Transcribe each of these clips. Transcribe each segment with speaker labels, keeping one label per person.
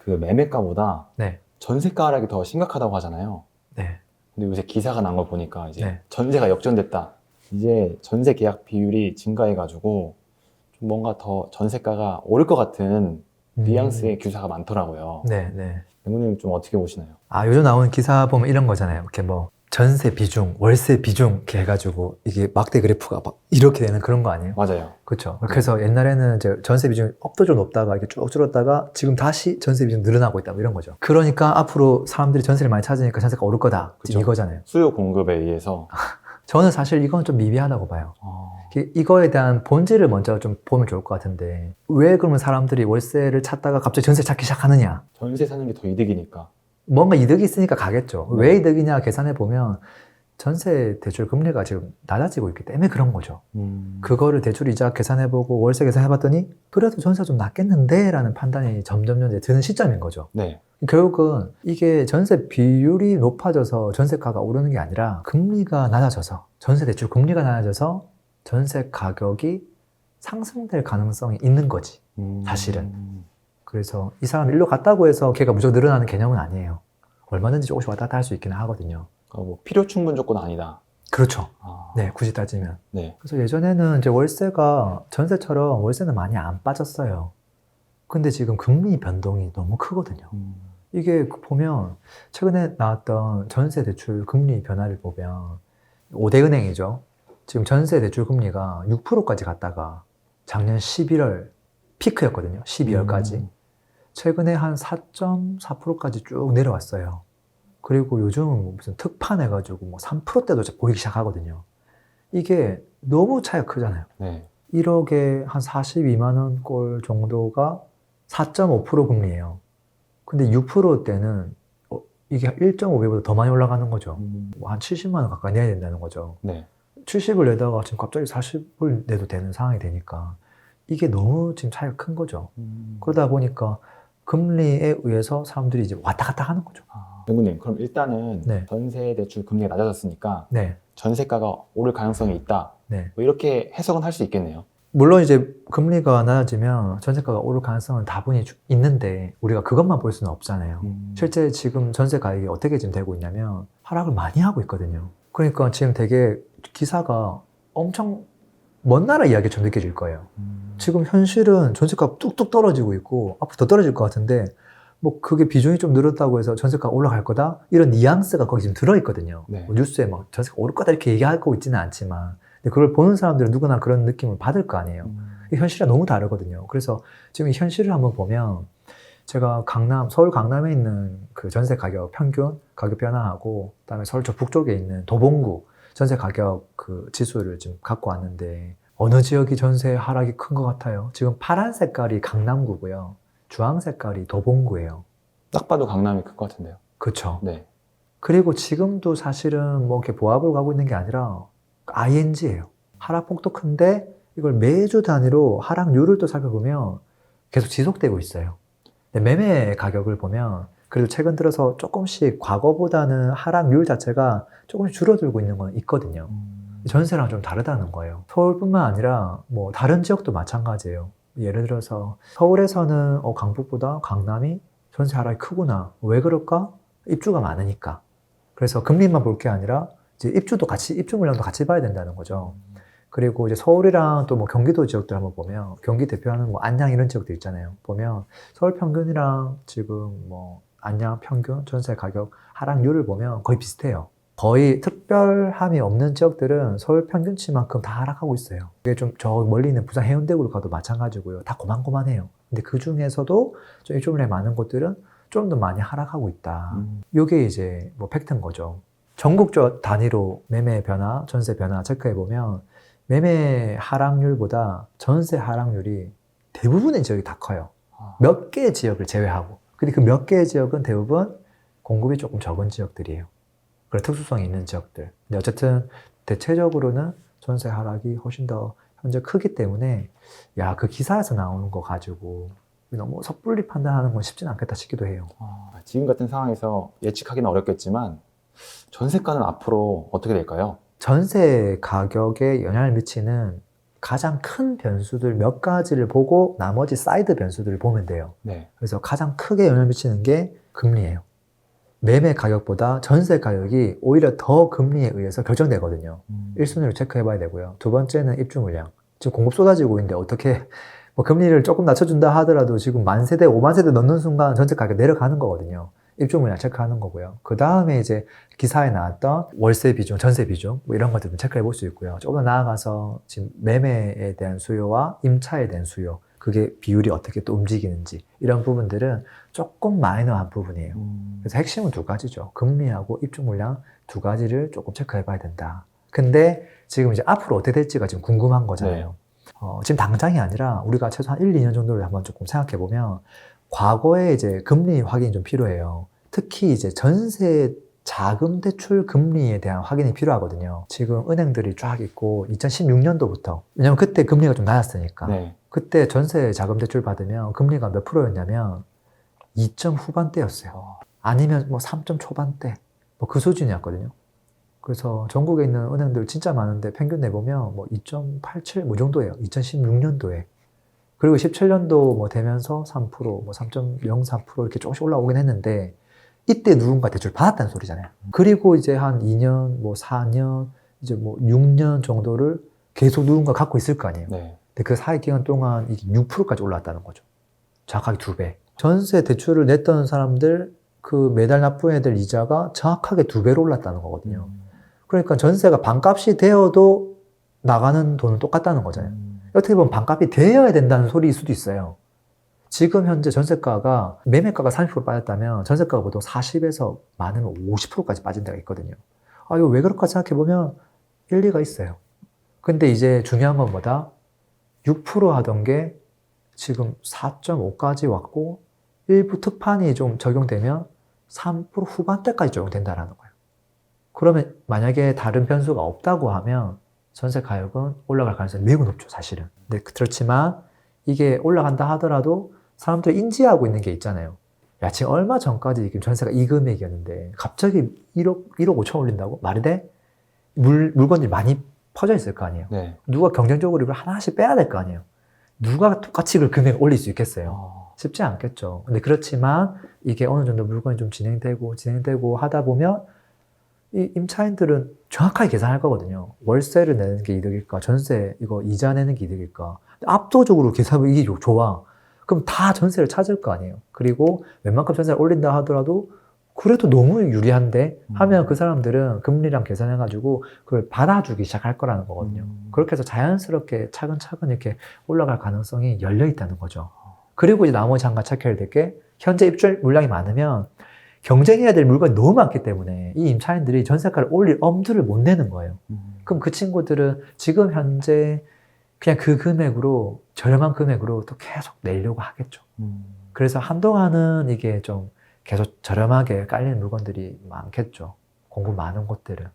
Speaker 1: 그 매매가보다
Speaker 2: 네.
Speaker 1: 전세가 하락이 더 심각하다고 하잖아요.
Speaker 2: 네.
Speaker 1: 근데 요새 기사가 난 거 보니까 이제
Speaker 2: 네.
Speaker 1: 전세가 역전됐다. 이제 전세 계약 비율이 증가해가지고 좀 뭔가 더 전세가가 오를 것 같은 뉘앙스의 기사가 많더라고요.
Speaker 2: 네, 네.
Speaker 1: 맹구님 좀 어떻게 보시나요?
Speaker 2: 아, 요즘 나오는 기사 보면 이런 거잖아요. 이렇게 뭐 전세 비중, 월세 비중 이렇게 해가지고 이게 막대 그래프가 막 이렇게 되는 그런 거 아니에요?
Speaker 1: 맞아요.
Speaker 2: 그렇죠. 그래서 옛날에는 이제 전세 비중이 업도적 높다가 이렇게 쭉 줄었다가 지금 다시 전세 비중 늘어나고 있다 뭐 이런 거죠. 그러니까 앞으로 사람들이 전세를 많이 찾으니까 전세가 오를 거다.
Speaker 1: 그쵸.
Speaker 2: 이거잖아요.
Speaker 1: 수요 공급에 의해서
Speaker 2: 저는 사실 이건 좀 미비하다고 봐요. 이거에 대한 본질을 먼저 좀 보면 좋을 것 같은데 왜 그러면 사람들이 월세를 찾다가 갑자기 전세 찾기 시작하느냐?
Speaker 1: 전세 사는 게 더 이득이니까.
Speaker 2: 뭔가 이득이 있으니까 가겠죠.
Speaker 1: 네.
Speaker 2: 왜 이득이냐 계산해 보면 전세 대출 금리가 지금 낮아지고 있기 때문에 그런 거죠. 그거를 대출 이자 계산해보고 월세 계산해봤더니 그래도 전세가 좀 낫겠는데 라는 판단이 점점 이제 드는 시점인 거죠.
Speaker 1: 네.
Speaker 2: 결국은 이게 전세 비율이 높아져서 전세가가 오르는 게 아니라 금리가 낮아져서 전세 대출 금리가 낮아져서 전세 가격이 상승될 가능성이 있는 거지 사실은. 그래서 이 사람 일로 갔다고 해서 걔가 무조건 늘어나는 개념은 아니에요. 얼마든지 조금씩 왔다 갔다 할 수 있기는 하거든요.
Speaker 1: 뭐 필요 충분 조건 아니다.
Speaker 2: 그렇죠. 네, 굳이 따지면.
Speaker 1: 네.
Speaker 2: 그래서 예전에는 이제 월세가 전세처럼 월세는 많이 안 빠졌어요. 근데 지금 금리 변동이 너무 크거든요. 이게 보면 최근에 나왔던 전세 대출 금리 변화를 보면 5대 은행이죠. 지금 전세 대출 금리가 6%까지 갔다가 작년 11월 피크였거든요. 12월까지. 최근에 한 4.4%까지 쭉 내려왔어요. 그리고 요즘은 무슨 특판해가지고 뭐 3%대도 보이기 시작하거든요. 이게 너무 차이가 크잖아요.
Speaker 1: 네.
Speaker 2: 1억에 한 42만 원 꼴 정도가 4.5% 금리예요. 근데 6%대는 이게 1.5배보다 더 많이 올라가는 거죠. 뭐한 70만 원 가까이 내야 된다는 거죠.
Speaker 1: 네.
Speaker 2: 70을 내다가 지금 갑자기 40을 내도 되는 상황이 되니까 이게 너무 지금 차이가 큰 거죠. 그러다 보니까 금리에 의해서 사람들이 이제 왔다 갔다 하는 거죠.
Speaker 1: 맹구님, 그럼 일단은
Speaker 2: 네.
Speaker 1: 전세 대출 금리가 낮아졌으니까
Speaker 2: 네.
Speaker 1: 전세가가 오를 가능성이 있다.
Speaker 2: 네.
Speaker 1: 뭐 이렇게 해석은 할 수 있겠네요.
Speaker 2: 물론 이제 금리가 낮아지면 전세가가 오를 가능성은 다분히 있는데 우리가 그것만 볼 수는 없잖아요. 실제 지금 전세 가격이 어떻게 지금 되고 있냐면 하락을 많이 하고 있거든요. 그러니까 지금 되게 기사가 엄청 먼 나라 이야기처럼 느껴질 거예요. 지금 현실은 전세가가 뚝뚝 떨어지고 있고 앞으로 더 떨어질 것 같은데 뭐 그게 비중이 좀 늘었다고 해서 전세가가 올라갈 거다? 이런 뉘앙스가 거기 지금 들어있거든요.
Speaker 1: 네.
Speaker 2: 뭐 뉴스에 막 전세가 오를 거다 이렇게 얘기하고 있지는 않지만 근데 그걸 보는 사람들은 누구나 그런 느낌을 받을 거 아니에요. 현실이랑 너무 다르거든요. 그래서 지금 이 현실을 한번 보면 제가 서울 강남에 있는 그 전세 가격 평균 가격 변화하고 그다음에 서울 저 북쪽에 있는 도봉구 전세 가격 그 지수를 지금 갖고 왔는데 어느 지역이 전세 하락이 큰 것 같아요? 지금 파란 색깔이 강남구고요. 주황 색깔이 도봉구예요.
Speaker 1: 딱 봐도 강남이 클 것 같은데요.
Speaker 2: 그렇죠.
Speaker 1: 네.
Speaker 2: 그리고 지금도 사실은 뭐 이렇게 보합으로 가고 있는 게 아니라 ING예요. 하락폭도 큰데 이걸 매주 단위로 하락률을 또 살펴보면 계속 지속되고 있어요. 근데 매매 가격을 보면 그래도 최근 들어서 조금씩 과거보다는 하락률 자체가 조금씩 줄어들고 있는 건 있거든요. 전세랑 좀 다르다는 거예요. 서울뿐만 아니라 뭐 다른 지역도 마찬가지예요. 예를 들어서 서울에서는 강북보다 강남이 전세 하락이 크구나. 왜 그럴까? 입주가 많으니까. 그래서 금리만 볼 게 아니라 이제 입주 물량도 같이 봐야 된다는 거죠. 그리고 이제 서울이랑 또 뭐 경기도 지역들 한번 보면 경기 대표하는 뭐 안양 이런 지역들 있잖아요. 보면 서울 평균이랑 지금 뭐 안양 평균 전세 가격 하락률을 보면 거의 비슷해요. 거의 특별함이 없는 지역들은 서울 평균치만큼 다 하락하고 있어요. 이게 좀 저 멀리 있는 부산 해운대구로 가도 마찬가지고요. 다 고만고만해요. 근데 그 중에서도 좀 입주 물량이 많은 곳들은 좀 더 많이 하락하고 있다. 이게 이제 뭐 팩트인 거죠. 전국적 단위로 매매 변화, 전세 변화 체크해보면 매매 하락률보다 전세 하락률이 대부분의 지역이 다 커요. 몇 개의 지역을 제외하고. 근데 그 몇 개의 지역은 대부분 공급이 조금 적은 지역들이에요. 그런 특수성이 있는 지역들. 근데 어쨌든 대체적으로는 전세 하락이 훨씬 더 현재 크기 때문에 그 기사에서 나오는 거 가지고 너무 섣불리 판단하는 건 쉽진 않겠다 싶기도 해요.
Speaker 1: 지금 같은 상황에서 예측하기는 어렵겠지만 전세가는 앞으로 어떻게 될까요?
Speaker 2: 전세 가격에 영향을 미치는 가장 큰 변수들 몇 가지를 보고 나머지 사이드 변수들을 보면 돼요.
Speaker 1: 네.
Speaker 2: 그래서 가장 크게 영향을 미치는 게 금리예요. 매매 가격보다 전세 가격이 오히려 더 금리에 의해서 결정되거든요. 1순위로 체크해 봐야 되고요. 두 번째는 입주 물량. 지금 공급 쏟아지고 있는데 어떻게 뭐 금리를 조금 낮춰준다 하더라도 지금 만 세대, 5만 세대 넣는 순간 전세 가격 내려가는 거거든요. 입주 물량 체크하는 거고요. 그 다음에 이제 기사에 나왔던 월세 비중, 전세 비중 뭐 이런 것들도 체크해 볼 수 있고요. 조금 더 나아가서 지금 매매에 대한 수요와 임차에 대한 수요, 그게 비율이 어떻게 또 움직이는지 이런 부분들은 조금 마이너한 부분이에요. 그래서 핵심은 두 가지죠. 금리하고 입주 물량 두 가지를 조금 체크해 봐야 된다. 근데 지금 이제 앞으로 어떻게 될지가 지금 궁금한 거잖아요. 지금 당장이 아니라 우리가 최소한 1, 2년 정도를 한번 조금 생각해 보면 과거에 이제 금리 확인이 좀 필요해요. 특히 이제 전세 자금 대출 금리에 대한 확인이 필요하거든요. 지금 은행들이 쫙 있고 2016년도부터, 왜냐면 그때 금리가 좀 낮았으니까.
Speaker 1: 네.
Speaker 2: 그때 전세 자금 대출 받으면 금리가 몇 프로였냐면 2점 후반대였어요. 아니면 뭐 3점 초반대, 뭐 그 수준이었거든요. 그래서 전국에 있는 은행들 진짜 많은데 평균 내보면 뭐 2.87 뭐 정도예요. 2016년도에. 그리고 17년도 뭐 되면서 3%, 뭐 3.03% 이렇게 조금씩 올라오긴 했는데 이때 누군가 대출 받았다는 소리잖아요. 그리고 이제 한 2년, 뭐 4년, 이제 뭐 6년 정도를 계속 누군가 갖고 있을 거 아니에요.
Speaker 1: 네.
Speaker 2: 근데 그 사이 기간 동안 이게 6%까지 올랐다는 거죠. 정확하게 2배. 전세 대출을 냈던 사람들 그 매달 납부해야 될 이자가 정확하게 2배로 올랐다는 거거든요. 그러니까 전세가 반값이 되어도 나가는 돈은 똑같다는 거잖아요. 어떻게 보면 반값이 되어야 된다는 소리일 수도 있어요. 지금 현재 전세가가 매매가가 30% 빠졌다면 전세가가 보통 40에서 많으면 50%까지 빠진 데가 있거든요. 아, 이거 왜 그럴까 생각해보면 일리가 있어요. 근데 이제 중요한 건 뭐다? 6% 하던 게 지금 4.5까지 왔고 일부 특판이 좀 적용되면 3% 후반대까지 적용된다는 거예요. 그러면 만약에 다른 변수가 없다고 하면 전세 가격은 올라갈 가능성이 매우 높죠, 사실은. 근데 그렇지만 이게 올라간다 하더라도 사람들이 인지하고 있는 게 있잖아요. 야, 지금 얼마 전까지 전세가 이 금액이었는데 갑자기 1억 5천 올린다고? 말이 돼? 물건들이 많이 퍼져 있을 거 아니에요.
Speaker 1: 네.
Speaker 2: 누가 경쟁적으로 이걸 하나씩 빼야 될 거 아니에요. 누가 똑같이 그 금액을 올릴 수 있겠어요? 쉽지 않겠죠. 근데 그렇지만 이게 어느 정도 물건이 좀 진행되고 하다 보면 이 임차인들은 정확하게 계산할 거거든요. 월세를 내는 게 이득일까? 전세 이거 이자 내는 게 이득일까? 압도적으로 계산하면 이게 좋아. 그럼 다 전세를 찾을 거 아니에요. 그리고 웬만큼 전세를 올린다 하더라도 그래도 너무 유리한데 하면 그 사람들은 금리랑 계산해가지고 그걸 받아주기 시작할 거라는 거거든요. 그렇게 해서 자연스럽게 차근차근 이렇게 올라갈 가능성이 열려 있다는 거죠. 그리고 이제 나머지 한 가지 체크해야 될 게 현재 입주 물량이 많으면 경쟁해야 될 물건이 너무 많기 때문에 이 임차인들이 전세가를 올릴 엄두를 못 내는 거예요. 그럼 그 친구들은 지금 현재 그냥 그 금액으로, 저렴한 금액으로 또 계속 내려고 하겠죠. 그래서 한동안은 이게 좀 계속 저렴하게 깔리는 물건들이 많겠죠. 공급 많은 곳들은.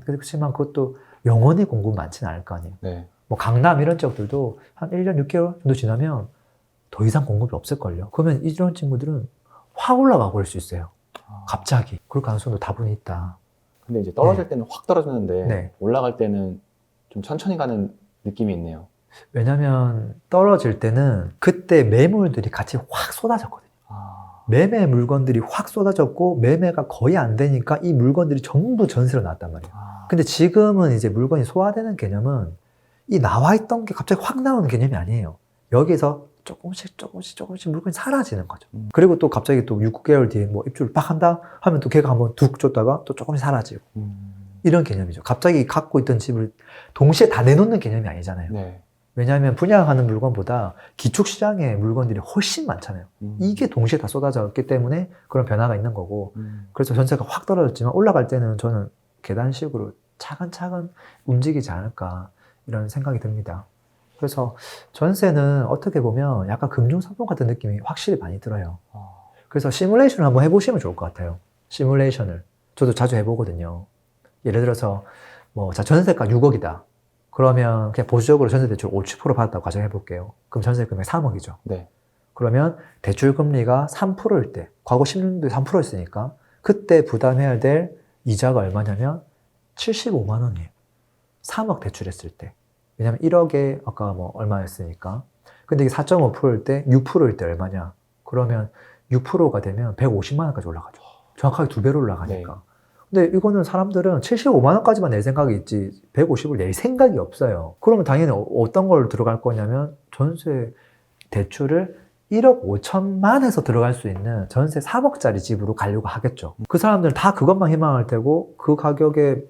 Speaker 2: 그렇지만 그것도 영원히 공급 많지는 않을 거 아니에요.
Speaker 1: 네.
Speaker 2: 뭐 강남 이런 지역들도 한 1년 6개월 정도 지나면 더 이상 공급이 없을걸요. 그러면 이런 친구들은 확 올라가 버릴 수 있어요. 갑자기. 그럴 가능성도 다분히 있다.
Speaker 1: 근데 이제 떨어질 때는 확 떨어지는데
Speaker 2: 네.
Speaker 1: 올라갈 때는 좀 천천히 가는 느낌이 있네요.
Speaker 2: 왜냐면 떨어질 때는 그때 매물들이 같이 확 쏟아졌거든요. 매매 물건들이 확 쏟아졌고 매매가 거의 안 되니까 이 물건들이 전부 전세로 나왔단 말이에요. 근데 지금은 이제 물건이 소화되는 개념은 이 나와 있던 게 갑자기 확 나오는 개념이 아니에요. 여기서 조금씩 물건이 사라지는 거죠. 그리고 또 갑자기 또 6, 9개월 뒤에 뭐 입주를 빡 한다 하면 또 걔가 한번 툭 줬다가 또 조금씩 사라지고 이런 개념이죠. 갑자기 갖고 있던 집을 동시에 다 내놓는 개념이 아니잖아요.
Speaker 1: 네.
Speaker 2: 왜냐하면 분양하는 물건보다 기축시장의 물건들이 훨씬 많잖아요. 이게 동시에 다 쏟아졌기 때문에 그런 변화가 있는 거고 그래서 전세가 확 떨어졌지만 올라갈 때는 저는 계단식으로 차근차근 움직이지 않을까 이런 생각이 듭니다. 그래서 전세는 어떻게 보면 약간 금융상품 같은 느낌이 확실히 많이 들어요. 그래서 시뮬레이션을 한번 해보시면 좋을 것 같아요. 시뮬레이션을. 저도 자주 해보거든요. 예를 들어서 뭐 전세가 6억이다. 그러면 그냥 보수적으로 전세 대출 50% 받았다고 가정해볼게요. 그럼 전세 금액 3억이죠.
Speaker 1: 네.
Speaker 2: 그러면 대출 금리가 3%일 때, 과거 10년도에 3%였으니까 그때 부담해야 될 이자가 얼마냐면 75만 원이에요. 3억 대출했을 때. 왜냐면 1억에 아까 뭐 얼마였으니까. 근데 이게 4.5%일 때 6%일 때 얼마냐? 그러면 6%가 되면 150만 원까지 올라가죠. 정확하게 2배로 올라가니까. 근데 이거는 사람들은 75만 원까지만 낼 생각이 있지 150을 낼 생각이 없어요. 그러면 당연히 어떤 걸 들어갈 거냐면 전세 대출을 1억 5천만 해서 들어갈 수 있는 전세 3억짜리 집으로 가려고 하겠죠. 그 사람들은 다 그것만 희망할 테고 그 가격에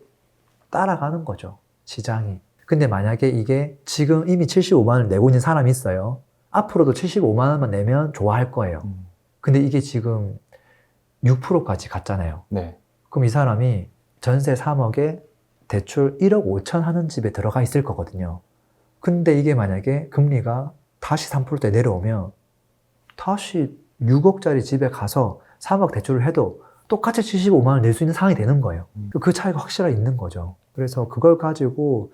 Speaker 2: 따라가는 거죠. 시장이. 근데 만약에 이게 지금 이미 75만 원을 내고 있는 사람이 있어요. 앞으로도 75만 원만 내면 좋아할 거예요. 근데 이게 지금 6%까지 갔잖아요.
Speaker 1: 네.
Speaker 2: 그럼 이 사람이 전세 3억에 대출 1억 5천 하는 집에 들어가 있을 거거든요. 근데 이게 만약에 금리가 다시 3%대 내려오면 다시 6억짜리 집에 가서 3억 대출을 해도 똑같이 75만 원 낼 수 있는 상황이 되는 거예요. 그 차이가 확실하게 있는 거죠. 그래서 그걸 가지고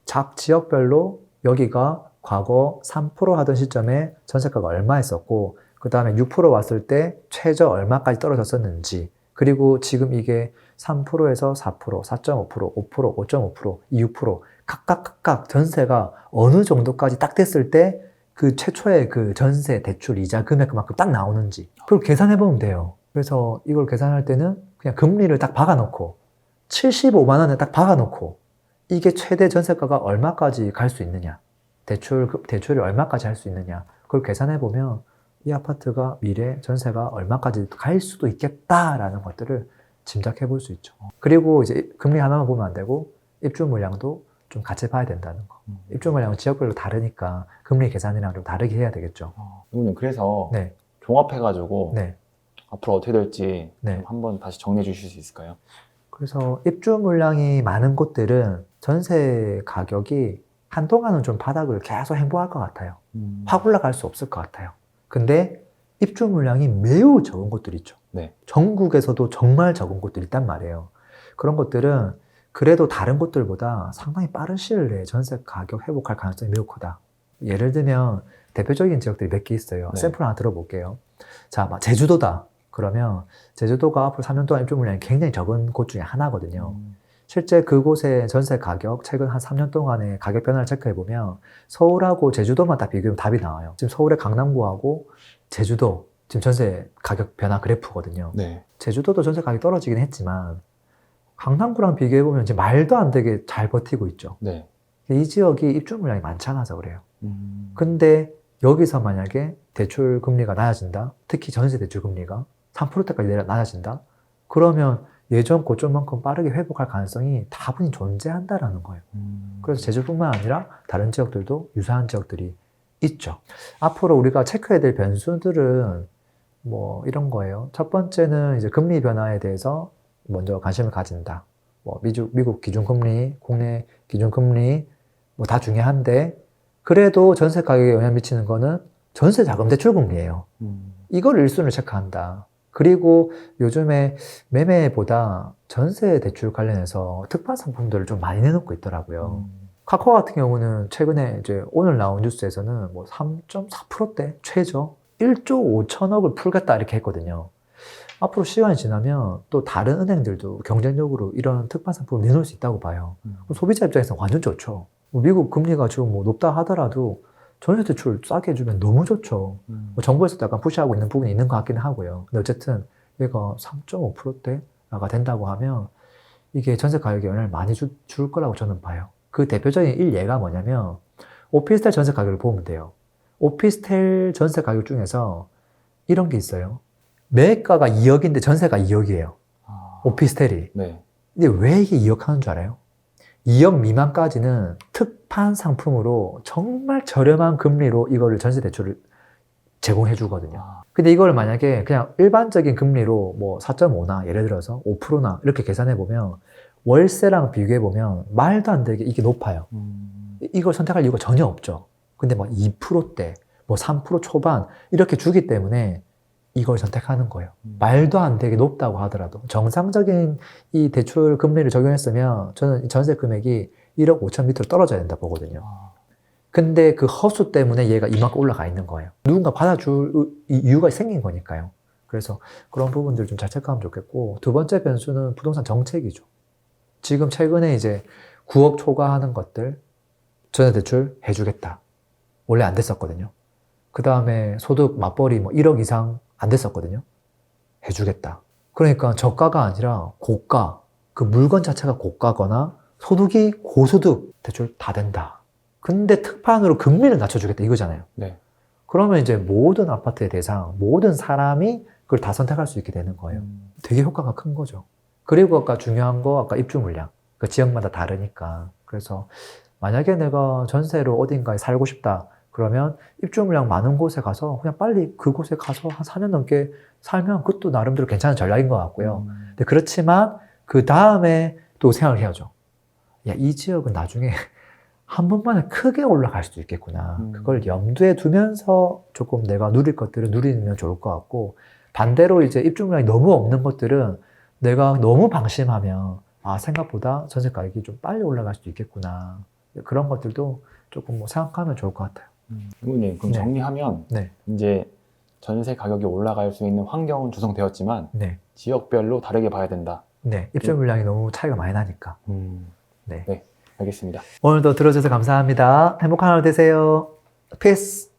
Speaker 2: 각 지역별로 여기가 과거 3% 하던 시점에 전세가가 얼마였었고 그 다음에 6% 왔을 때 최저 얼마까지 떨어졌었는지 그리고 지금 이게 3%에서 4%, 4.5%, 5%, 5.5%, 6% 각각 전세가 어느 정도까지 딱 됐을 때 그 최초의 그 전세 대출 이자 금액만큼 딱 나오는지 그걸 계산해 보면 돼요. 그래서 이걸 계산할 때는 그냥 금리를 딱 박아놓고 75만 원을 딱 박아놓고 이게 최대 전세가가 얼마까지 갈 수 있느냐 대출이 얼마까지 할 수 있느냐 그걸 계산해 보면 이 아파트가 미래 전세가 얼마까지 갈 수도 있겠다라는 것들을 짐작해 볼 수 있죠. 그리고 이제 금리 하나만 보면 안 되고 입주 물량도 좀 같이 봐야 된다는 거. 입주 물량은 지역별로 다르니까 금리 계산이랑 좀 다르게 해야 되겠죠.
Speaker 1: 이거는 그래서
Speaker 2: 네.
Speaker 1: 종합해가지고
Speaker 2: 네.
Speaker 1: 앞으로 어떻게 될지
Speaker 2: 네.
Speaker 1: 좀 한번 다시 정리해 주실 수 있을까요?
Speaker 2: 그래서 입주 물량이 많은 곳들은 전세 가격이 한동안은 좀 바닥을 계속 행보할 것 같아요. 확 올라갈 수 없을 것 같아요. 근데 입주 물량이 매우 적은 곳들 있죠.
Speaker 1: 네.
Speaker 2: 전국에서도 정말 적은 곳들이 있단 말이에요. 그런 곳들은 그래도 다른 곳들보다 상당히 빠른 시일 내에 전세 가격 회복할 가능성이 매우 크다. 예를 들면 대표적인 지역들이 몇 개 있어요.
Speaker 1: 네.
Speaker 2: 샘플 하나 들어볼게요. 자, 제주도다. 그러면 제주도가 앞으로 3년 동안 입주 물량이 굉장히 적은 곳 중에 하나거든요. 실제 그곳의 전세 가격, 최근 한 3년 동안의 가격 변화를 체크해보면 서울하고 제주도만 딱 비교하면 답이 나와요. 지금 서울의 강남구하고 제주도, 지금 전세 가격 변화 그래프거든요.
Speaker 1: 네.
Speaker 2: 제주도도 전세 가격이 떨어지긴 했지만 강남구랑 비교해보면 이제 말도 안 되게 잘 버티고 있죠.
Speaker 1: 네.
Speaker 2: 이 지역이 입주 물량이 많지 않아서 그래요. 근데 여기서 만약에 대출 금리가 낮아진다, 특히 전세 대출 금리가 3%대까지 낮아진다, 그러면 예전 고점만큼 빠르게 회복할 가능성이 다분히 존재한다라는 거예요. 그래서 제주뿐만 아니라 다른 지역들도 유사한 지역들이 있죠. 앞으로 우리가 체크해야 될 변수들은 뭐 이런 거예요. 첫 번째는 이제 금리 변화에 대해서 먼저 관심을 가진다. 뭐 미국 기준금리, 국내 기준금리 뭐 다 중요한데 그래도 전세 가격에 영향 미치는 거는 전세 자금 대출 금리예요. 이걸 1순위로 체크한다. 그리고 요즘에 매매보다 전세 대출 관련해서 특판 상품들을 좀 많이 내놓고 있더라고요. 카카오 같은 경우는 최근에 이제 오늘 나온 뉴스에서는 뭐 3.4%대 최저 1조 5천억을 풀겠다 이렇게 했거든요. 앞으로 시간이 지나면 또 다른 은행들도 경쟁력으로 이런 특판 상품을 내놓을 수 있다고 봐요. 소비자 입장에서는 완전 좋죠. 미국 금리가 지금 뭐 높다 하더라도 전세 대출 싸게 해주면 너무 좋죠. 뭐 정부에서도 약간 푸시하고 있는 부분이 있는 것 같기는 하고요. 근데 어쨌든 얘가 3.5%대가 된다고 하면 이게 전세 가격에 영향을 많이 줄 거라고 저는 봐요. 그 대표적인 일예가 뭐냐면 오피스텔 전세 가격을 보면 돼요. 오피스텔 전세 가격 중에서 이런 게 있어요. 매가가 2억인데 전세가 2억이에요. 오피스텔이.
Speaker 1: 네.
Speaker 2: 근데 왜 이게 2억 하는 줄 알아요? 2억 미만까지는 특판 상품으로 정말 저렴한 금리로 이거를 전세 대출을 제공해 주거든요. 근데 이걸 만약에 그냥 일반적인 금리로 뭐 4.5나 예를 들어서 5%나 이렇게 계산해 보면 월세랑 비교해 보면 말도 안 되게 이게 높아요. 이걸 선택할 이유가 전혀 없죠. 근데 뭐 2%대, 뭐 3% 초반 이렇게 주기 때문에 이걸 선택하는 거예요. 말도 안 되게 높다고 하더라도 정상적인 이 대출 금리를 적용했으면 저는 전세 금액이 1억 5천 밑으로 떨어져야 된다 보거든요. 근데 그 허수 때문에 얘가 이만큼 올라가 있는 거예요. 누군가 받아줄 이유가 생긴 거니까요. 그래서 그런 부분들 좀 잘 체크하면 좋겠고, 두 번째 변수는 부동산 정책이죠. 지금 최근에 이제 9억 초과하는 것들, 전세대출 해주겠다. 원래 안 됐었거든요. 그 다음에 소득 맞벌이 뭐 1억 이상 안 됐었거든요. 해주겠다. 그러니까 저가가 아니라 고가, 그 물건 자체가 고가거나 소득이 고소득 대출 다 된다. 근데 특판으로 금리를 낮춰주겠다 이거잖아요.
Speaker 1: 네.
Speaker 2: 그러면 이제 모든 아파트의 대상, 모든 사람이 그걸 다 선택할 수 있게 되는 거예요. 되게 효과가 큰 거죠. 그리고 아까 중요한 거, 아까 입주 물량. 그 지역마다 다르니까. 그래서 만약에 내가 전세로 어딘가에 살고 싶다. 그러면 입주 물량 많은 곳에 가서 그냥 빨리 그곳에 가서 한 4년 넘게 살면 그것도 나름대로 괜찮은 전략인 것 같고요. 근데 그렇지만 그 다음에 또 생각을 해야죠. 야, 이 지역은 나중에 한 번만에 크게 올라갈 수도 있겠구나. 그걸 염두에 두면서 조금 내가 누릴 것들은 누리면 좋을 것 같고, 반대로 이제 입주 물량이 너무 없는 것들은 내가 너무 방심하면 아, 생각보다 전세 가격이 좀 빨리 올라갈 수도 있겠구나. 그런 것들도 조금 뭐 생각하면 좋을 것 같아요.
Speaker 1: 이모님, 그럼
Speaker 2: 네.
Speaker 1: 정리하면
Speaker 2: 네.
Speaker 1: 이제 전세 가격이 올라갈 수 있는 환경은 조성되었지만
Speaker 2: 네.
Speaker 1: 지역별로 다르게 봐야 된다.
Speaker 2: 네. 입주 물량이 너무 차이가 많이 나니까. 네.
Speaker 1: 네, 알겠습니다.
Speaker 2: 오늘도 들어주셔서 감사합니다. 행복한 하루 되세요. 피스!